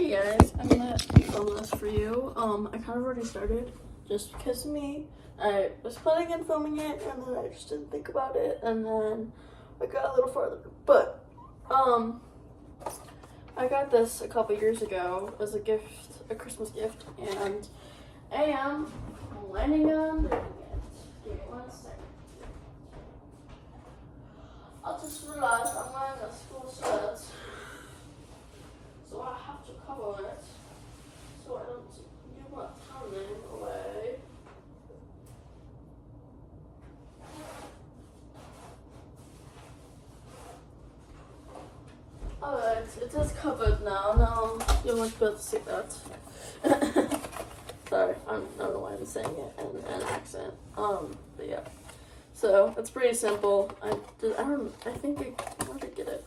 Hey guys, I'm gonna film this for you. I kind of already started just because of me. I was planning on filming it and then I just didn't think about it and then I got a little farther. But I got this a couple years ago as a gift, a Christmas gift, and I am planning on doing it. Give me 1 second. I just realized I'm wearing a school shirt, so I have to cover it so I don't give my tanning away. Alright, it is covered now. Now you won't be able to see that. Sorry, I don't know why I'm saying it in an accent. But yeah. So it's pretty simple. Where did I get it?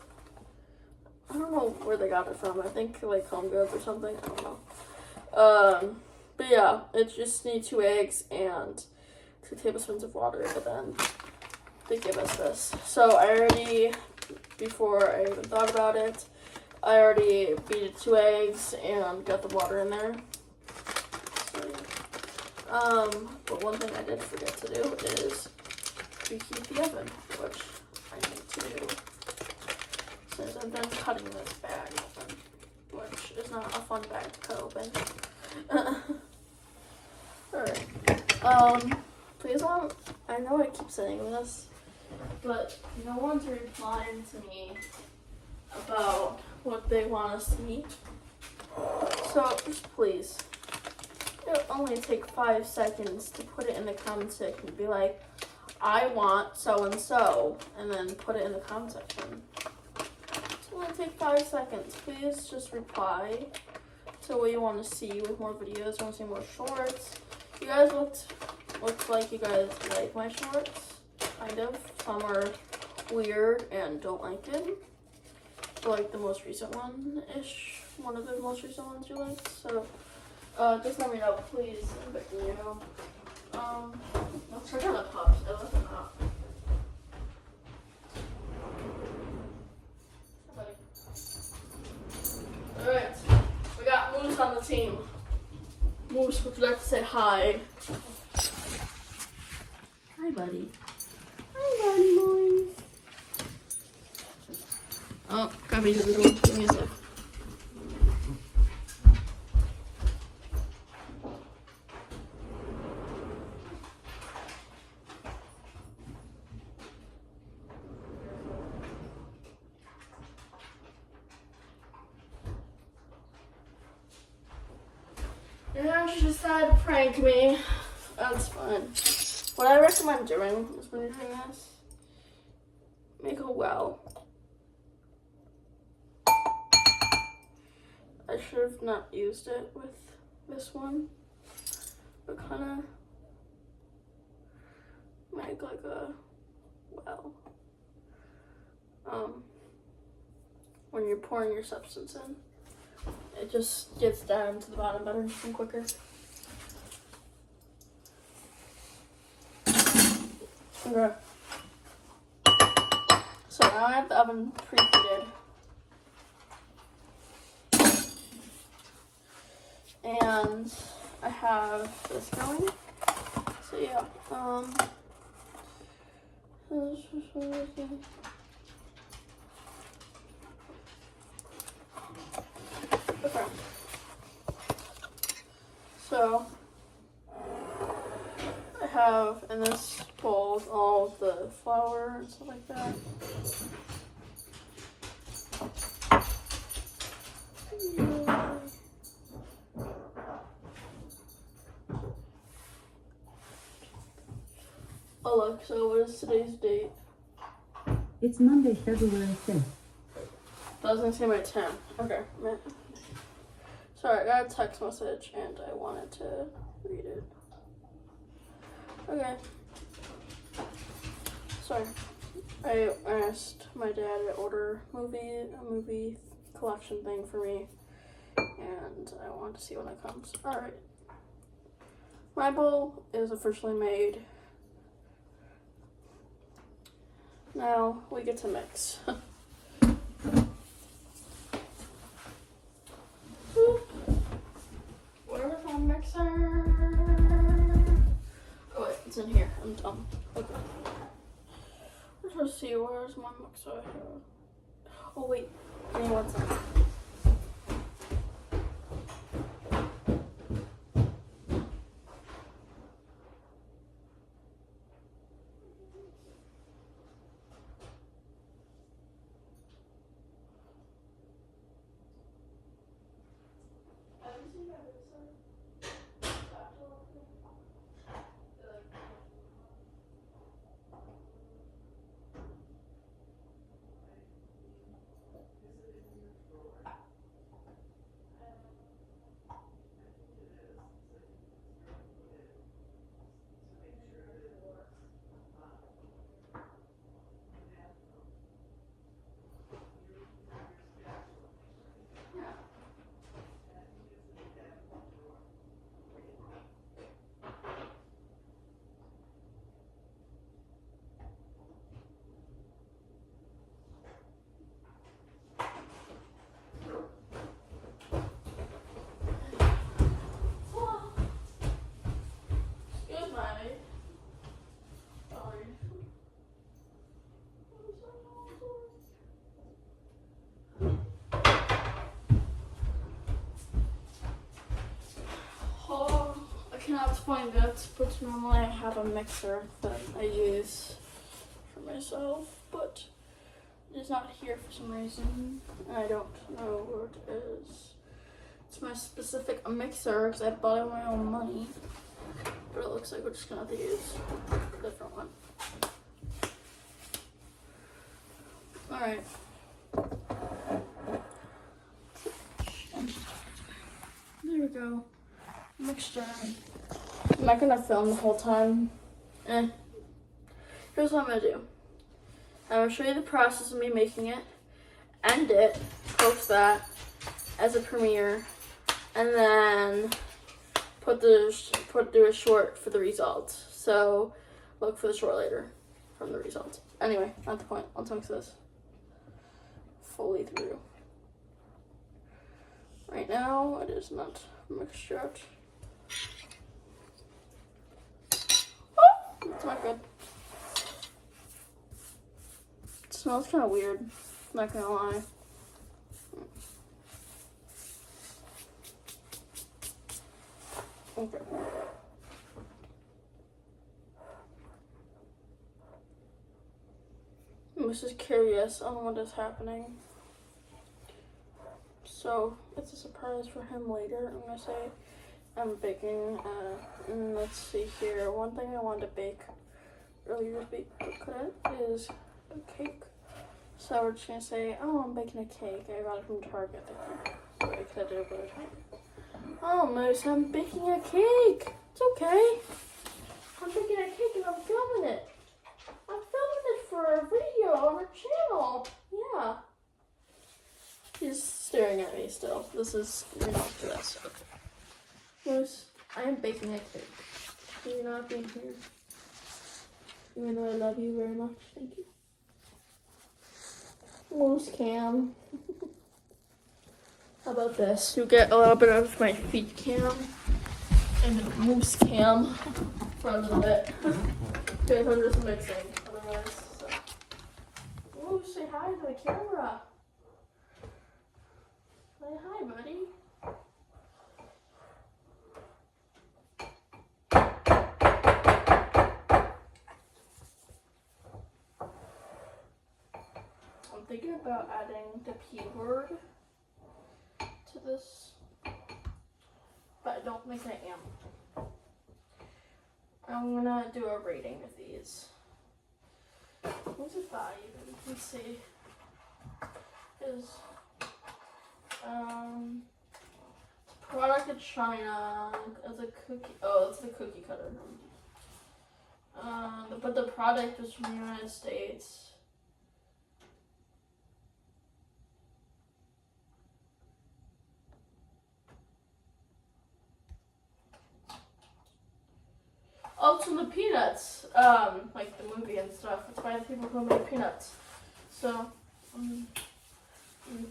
I don't know where they got it from. I think like Home Goods or something. I don't know. But yeah, it just needs 2 eggs and 2 tablespoons of water. But then they give us this. So I already, before I even thought about it, I already beat 2 eggs and got the water in there. So, yeah. But one thing I did forget to do is preheat the oven, which I need to do since I'm done cutting this bag open, which is not a fun bag to cut open. Alright. Please don't, I know I keep saying this, but no one's replying to me about what they want to see. So just please, it'll only take 5 seconds to put it in the comment section and be like, I want so and so, and then put it in the comment section. It's only take 5 seconds. Please just reply to what you want to see with more videos. You want to see more shorts. You guys looks like you guys like my shorts, kind of. Some are weird and don't like it. But like the most recent one-ish, one of the most recent ones you like. So just let me know, please. I'm begging you. Let's check out the pups. I left them out. Alright, we got Moose on the team. Moose, would you like to say hi? Hi, buddy. Hi, buddy boy. Oh, grab me to the door. Give me a sec. Yeah, she decided to prank me. That's fine. What I recommend doing is when you're doing this, make a well. I should have not used it with this one, but kind of make like a well. When you're pouring your substance in, it just gets down to the bottom better and quicker. Okay. So now I have the oven preheated. And I have this going. So yeah, okay. So I have in this bowl all of the flour and stuff like that. Alexa, what is today's date? It's Monday, February 5th. That was gonna say my 10. Okay. Sorry, I got a text message and I wanted to read it. Okay. Sorry. I asked my dad to order a movie collection thing for me, and I wanted to see when it comes. Alright. My bowl is officially made. Now we get to mix. Okay. Let's see, where's my mixer here? Oh wait, give me 1 second. Oh, I cannot find it, but normally I have a mixer that I use for myself, but it is not here for some reason, and I don't know where it is. It's my specific mixer because I bought it with my own money, but it looks like we're just gonna have to use a different one. Alright. There we go. Mixture. I'm not gonna film the whole time. Here's what I'm gonna do. I'm gonna show you the process of me making it, end it, post that as a premiere, and then do a short for the results. So look for the short later from the results. Anyway, not the point. I'll mix this fully through. Right now, it is not mixed yet. Oh, it's not good. It smells kind of weird, not gonna lie. Okay. Moose is curious on what is happening. So it's a surprise for him later. I'm gonna say I'm baking, and let's see here. One thing I wanted to bake earlier this week is a cake. So we're just gonna say, oh, I'm baking a cake. I got it from Target, I think. Or I could have it. Oh, Moose, I'm baking a cake. It's okay. I'm baking a cake and I'm filming it. I'm filming it for a video on our channel. Yeah. He's staring at me still. This is enough for this. Okay. Moose, I am baking a cake. Can you not be here? Even though I love you very much. Thank you. Moose cam. How about this? You get a little bit of my feet cam and moose cam for a little bit. Because I'm just mixing. Otherwise, so. Moose, say hi to the camera. Say hi, buddy. I'm thinking about adding the P word to this, but I don't think I am. I'm gonna do a rating of these. What's it by even? Let's see. Is product of China as a cookie. Oh, it's the cookie cutter. But the product was from the United States. Oh, it's from the Peanuts, like the movie and stuff. It's by the people who made Peanuts. So, I'm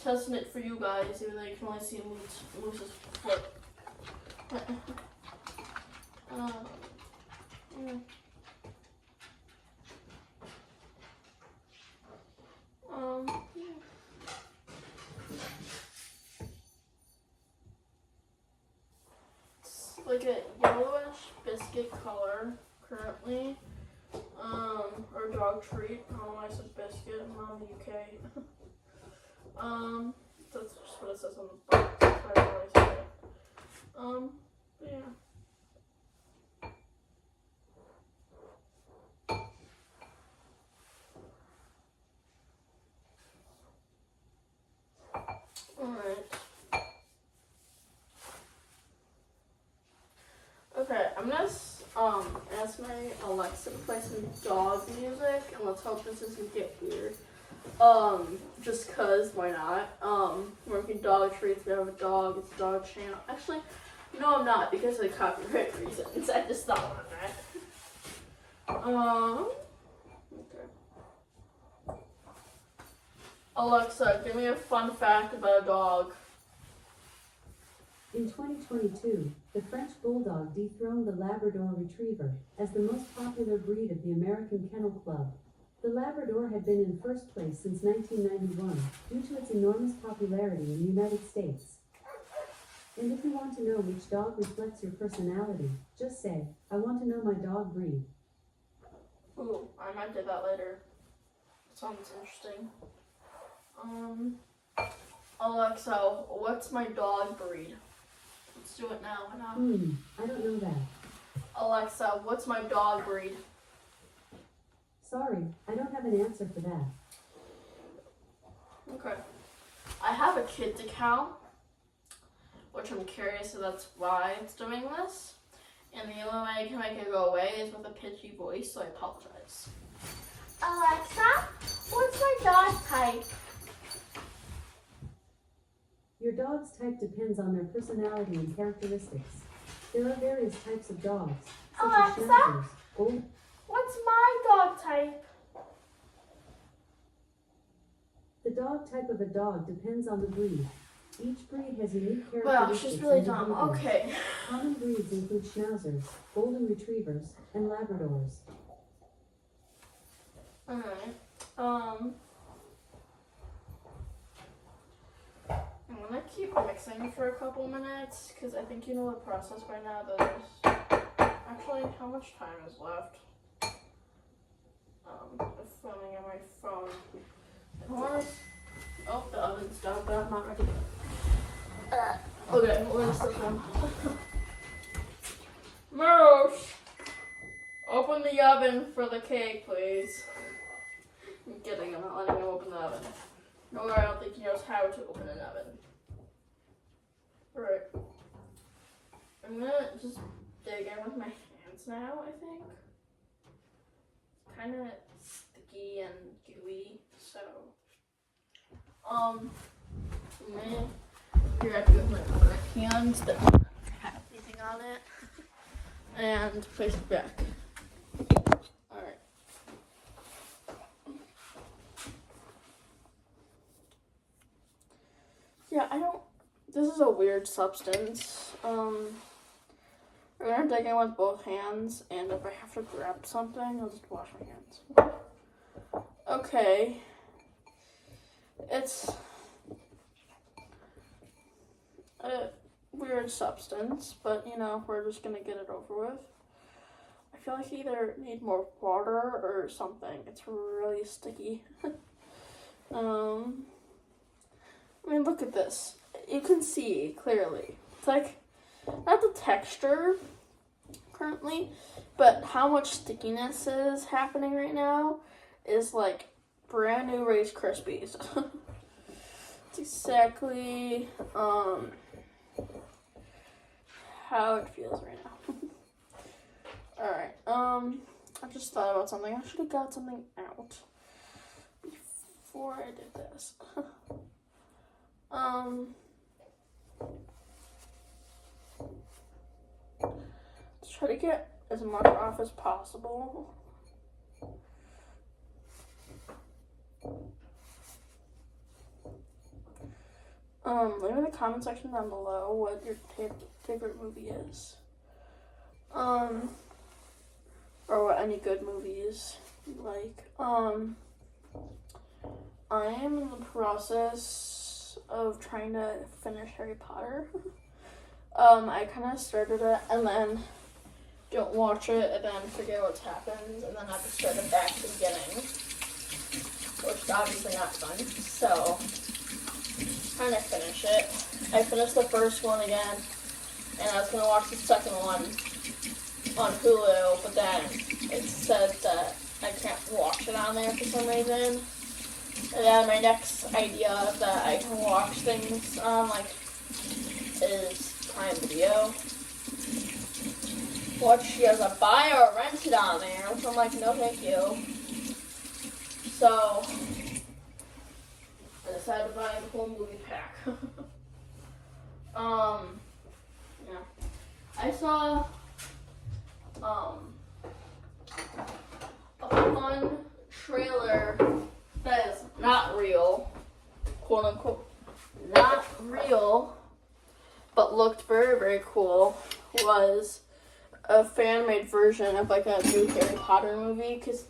testing it for you guys, even though you can only see Moose's foot. Yeah. like a yellowish biscuit color currently. Or dog treat. I don't know why I said biscuit. I'm not in the UK. That's just what it says on the box. That's why I always say it. But yeah. Alright. Okay, I'm gonna ask my Alexa to play some dog music, and let's hope this doesn't get weird. Just cause, why not? We're making dog treats, we have a dog, it's a dog channel. Actually, no I'm not, because of the copyright reasons. I just thought of that. Okay. Alexa, give me a fun fact about a dog. In 2022, the French Bulldog dethroned the Labrador Retriever as the most popular breed of the American Kennel Club. The Labrador had been in first place since 1991 due to its enormous popularity in the United States. And if you want to know which dog reflects your personality, just say, I want to know my dog breed. Ooh, I might do that later. Sounds interesting. Alexa, what's my dog breed? Let's do it now. Why not? I don't know that. Alexa, what's my dog breed? Sorry, I don't have an answer for that. Okay. I have a kids account, which I'm curious, so that's why it's doing this. And the only way I can make it go away is with a pitchy voice, so I apologize. Alexa, what's my dog type? Your dog's type depends on their personality and characteristics. There are various types of dogs, such Alexa? as Schnauzers, Gold. What's my dog type? The dog type of a dog depends on the breed. Each breed has unique characteristics. Wow, she's really and dumb. behaviors. Okay. Common breeds include Schnauzers, Golden Retrievers, and Labradors. Alright. I'm gonna keep mixing for a couple minutes because I think you know the process by now. Actually, how much time is left? I'm filming on my phone. Of course. Oh, the oven's done, but I'm not ready. Okay, we're gonna still film. Moose! Open the oven for the cake, please. I'm kidding, I'm not letting him open the oven. No, I don't think he knows how to open an oven. Alright. I'm gonna just dig in with my hands now, I think. It's kind of sticky and gooey, so. Here I have to go with my other hand that doesn't have anything on it. And place it back. Alright. Yeah, this is a weird substance. We're gonna dig in with both hands, and if I have to grab something, I'll just wash my hands. Okay. It's a weird substance, but we're just gonna get it over with. I feel like I either need more water or something. It's really sticky. I mean, look at this. You can see clearly. It's like, not the texture currently, but how much stickiness is happening right now is like brand new Rice Krispies. It's exactly how it feels right now. Alright, I just thought about something. I should have got something out before I did this. Let's try to get as much off as possible. Leave in the comment section down below what your favorite movie is. Or what any good movies you like. I am in the process of trying to finish Harry Potter. I kind of started it and then don't watch it and then forget what's happened and then have to start it back to the beginning, which is obviously not fun. So, trying to finish it. I finished the first one again, and I was going to watch the second one on Hulu, but then it said that I can't watch it on there for some reason. And then my next idea that I can watch things on, is Prime Video, which you have to buy or rent it on there, which I'm like, no thank you. So, I decided to buy the whole movie pack. Yeah. I saw, a fun trailer that is not real, quote unquote, not real, but looked very, very cool, was a fan-made version of like a new Harry Potter movie, because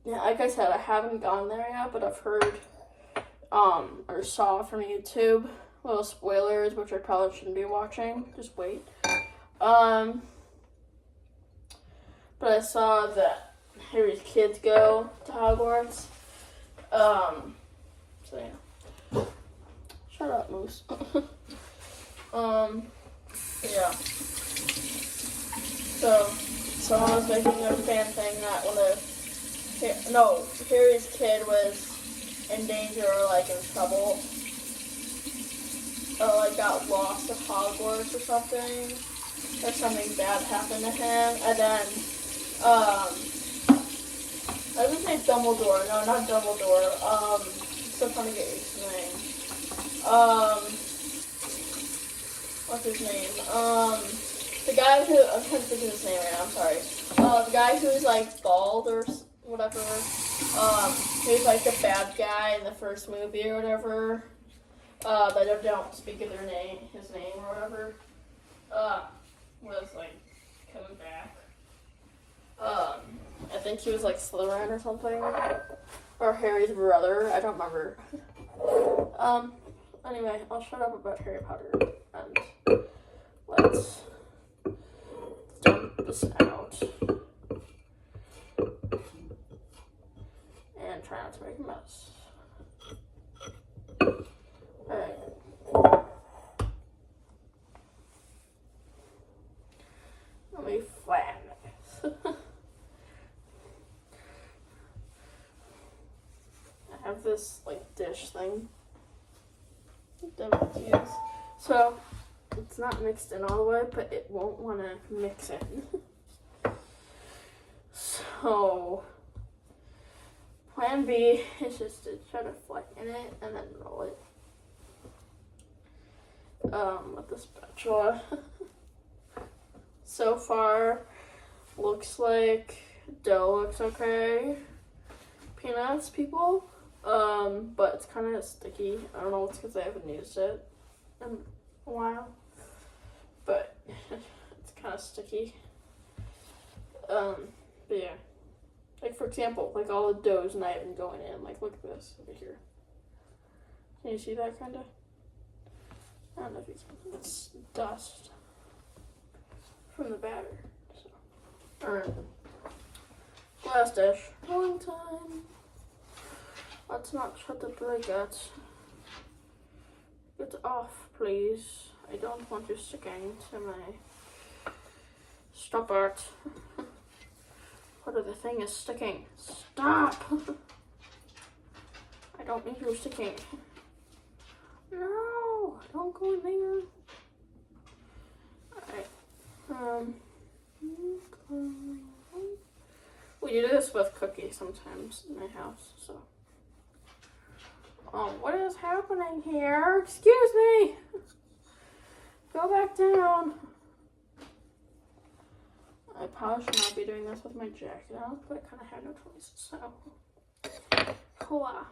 like I said, I haven't gone there yet, but I've heard, or saw from YouTube, little spoilers, which I probably shouldn't be watching, just wait. But I saw that Harry's kids go to Hogwarts. So yeah. Shut up, Moose. Yeah. So someone was making a fan thing that Harry's kid was in danger or like in trouble. Or like got lost at Hogwarts or something. Or something bad happened to him. And then, I was gonna say Dumbledore. No, not Dumbledore. Still trying to get used to the name. What's his name? The guy who, I'm trying to think of his name right now, I'm sorry. The guy who's like bald or whatever. Who's like the bad guy in the first movie or whatever. That don't speak of his name or whatever. Was like coming back. I think he was like Slytherin or something. Or Harry's brother, I don't remember. Anyway, I'll shut up about Harry Potter and let's dump this out. And try not to make a mess. Alright. Let me flatten this. I have this like dish thing that I use. So it's not mixed in all the way, but it won't want to mix in. So plan B is just to try to flatten it and then roll it. With the spatula. So far, looks like dough looks okay. Peanuts, people. But it's kind of sticky. I don't know, it's because I haven't used it in a while. But it's kind of sticky. But yeah. Like, for example, like all the dough's not even going in. Like, look at this over here. Can you see that, kind of? I don't know if you can. It's dust from the batter. So. Alright. Last dish. Long time. Let's not shut the briquette. Get off, please. I don't want you sticking to my... Stop it. What other thing is sticking? Stop! I don't need you sticking. No! Don't go in there. Alright. We do this with cookies sometimes in my house, so. What is happening here? Excuse me! Go back down. I probably should not be doing this with my jacket on, but I kind of had no choice, so. Hola.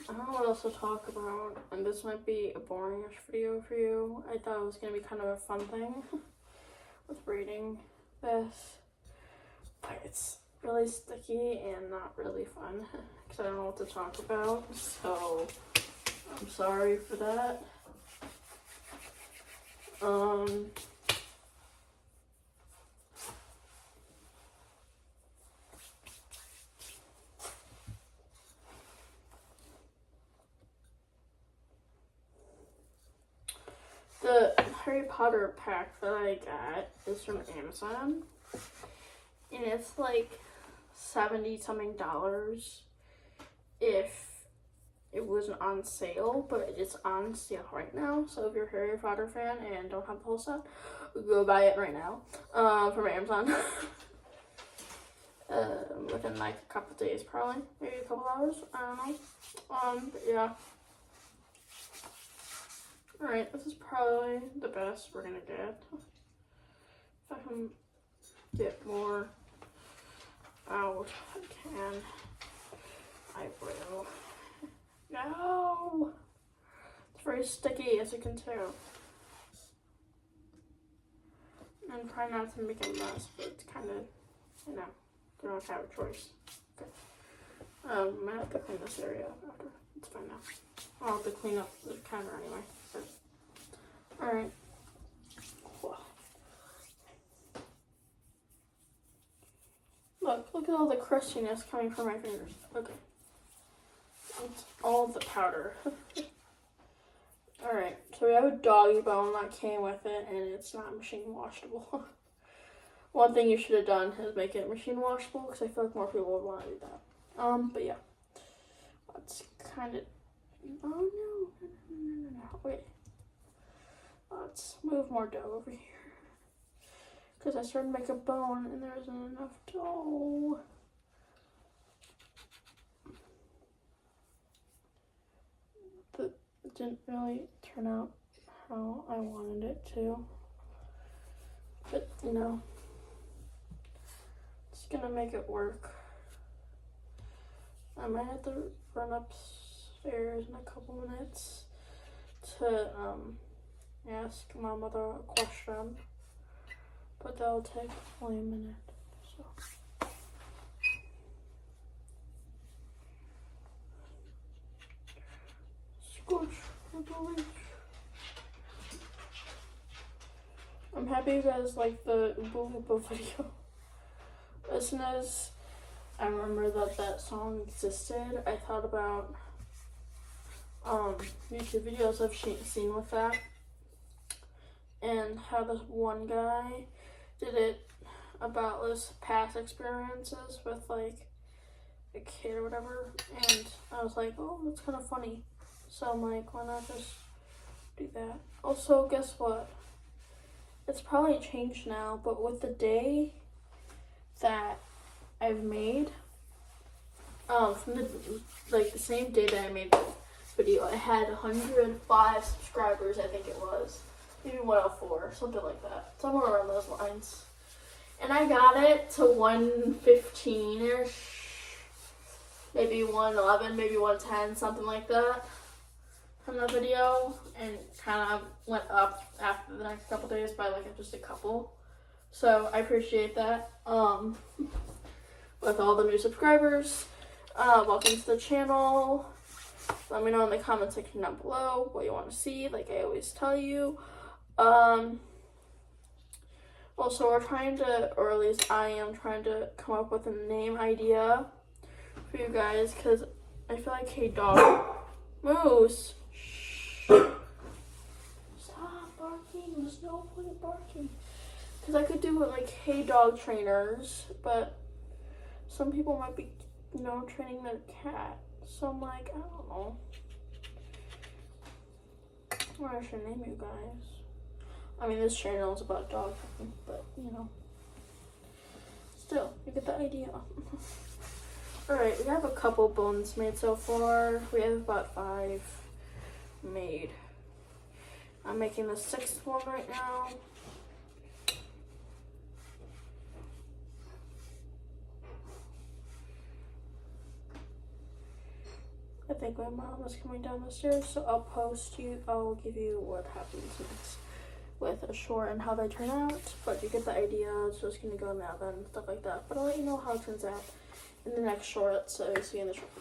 I don't know what else to talk about, and this might be a boring-ish video for you. I thought it was going to be kind of a fun thing with reading this. It's really sticky and not really fun because I don't know what to talk about, so I'm sorry for that. The Harry Potter pack that I got is from Amazon, and it's like $70-something if it wasn't on sale, but it's on sale right now. So if you're a Harry Potter fan and don't have the whole set, go buy it right now from Amazon. Within like a couple days, probably, maybe a couple hours. I don't know. But yeah. Alright, this is probably the best we're gonna get. If I can get more out, I can. I will. No! It's very sticky, as you can tell. And try not to make a mess, but it's kind of, you know, you don't have a choice. Okay. I might have to clean this area up after. It's fine now. I'll have to clean up the counter anyway. Alright. Look at all the crustiness coming from my fingers. Okay. It's all the powder. Alright, so we have a doggy bone that came with it, and it's not machine washable. One thing you should have done is make it machine washable, because I feel like more people would want to do that. But yeah. That's kind of... Oh no. Wait. Let's move more dough over here. Because I started to make a bone and there isn't enough dough. But it didn't really turn out how I wanted it to. But, you know, it's gonna make it work. I might have to run upstairs in a couple minutes to, ask my mother a question, but that'll take only a minute. So, squish for the reach. I'm happy you guys like the Oompa Loompa video. As soon as I remember that song existed, I thought about YouTube videos I've seen with that. And how this one guy did it about his past experiences with like a kid or whatever, and I was like, oh, that's kind of funny. So I'm like, why not just do that? Also, guess what? It's probably changed now, but with the day that I've made, from the same day that I made the video, I had 105 subscribers, I think it was. Maybe 104, something like that. Somewhere around those lines. And I got it to 115-ish. Maybe 111, maybe 110, something like that. From the video. And kind of went up after the next couple days by like just a couple. So I appreciate that. With all the new subscribers. Welcome to the channel. Let me know in the comment section down below what you want to see, like I always tell you. Also, we're trying to, or at least I am trying to come up with a name idea for you guys, because I feel like Hey Dog, Moose, stop barking, there's no point in barking, because I could do it like Hey Dog Trainers, but some people might be, you know, training their cat, so I'm like, I don't know what I should name you guys. I mean, this channel is about dog training, but, you know, still, you get the idea. Alright, we have a couple bones made so far. We have about 5 made. I'm making the 6th one right now. I think my mom is coming down the stairs, so I'll give you what happens next. with a short and how they turn out, but you get the idea. It's just gonna go in the oven and stuff like that. But I'll let you know how it turns out in the next short, so you see in the short.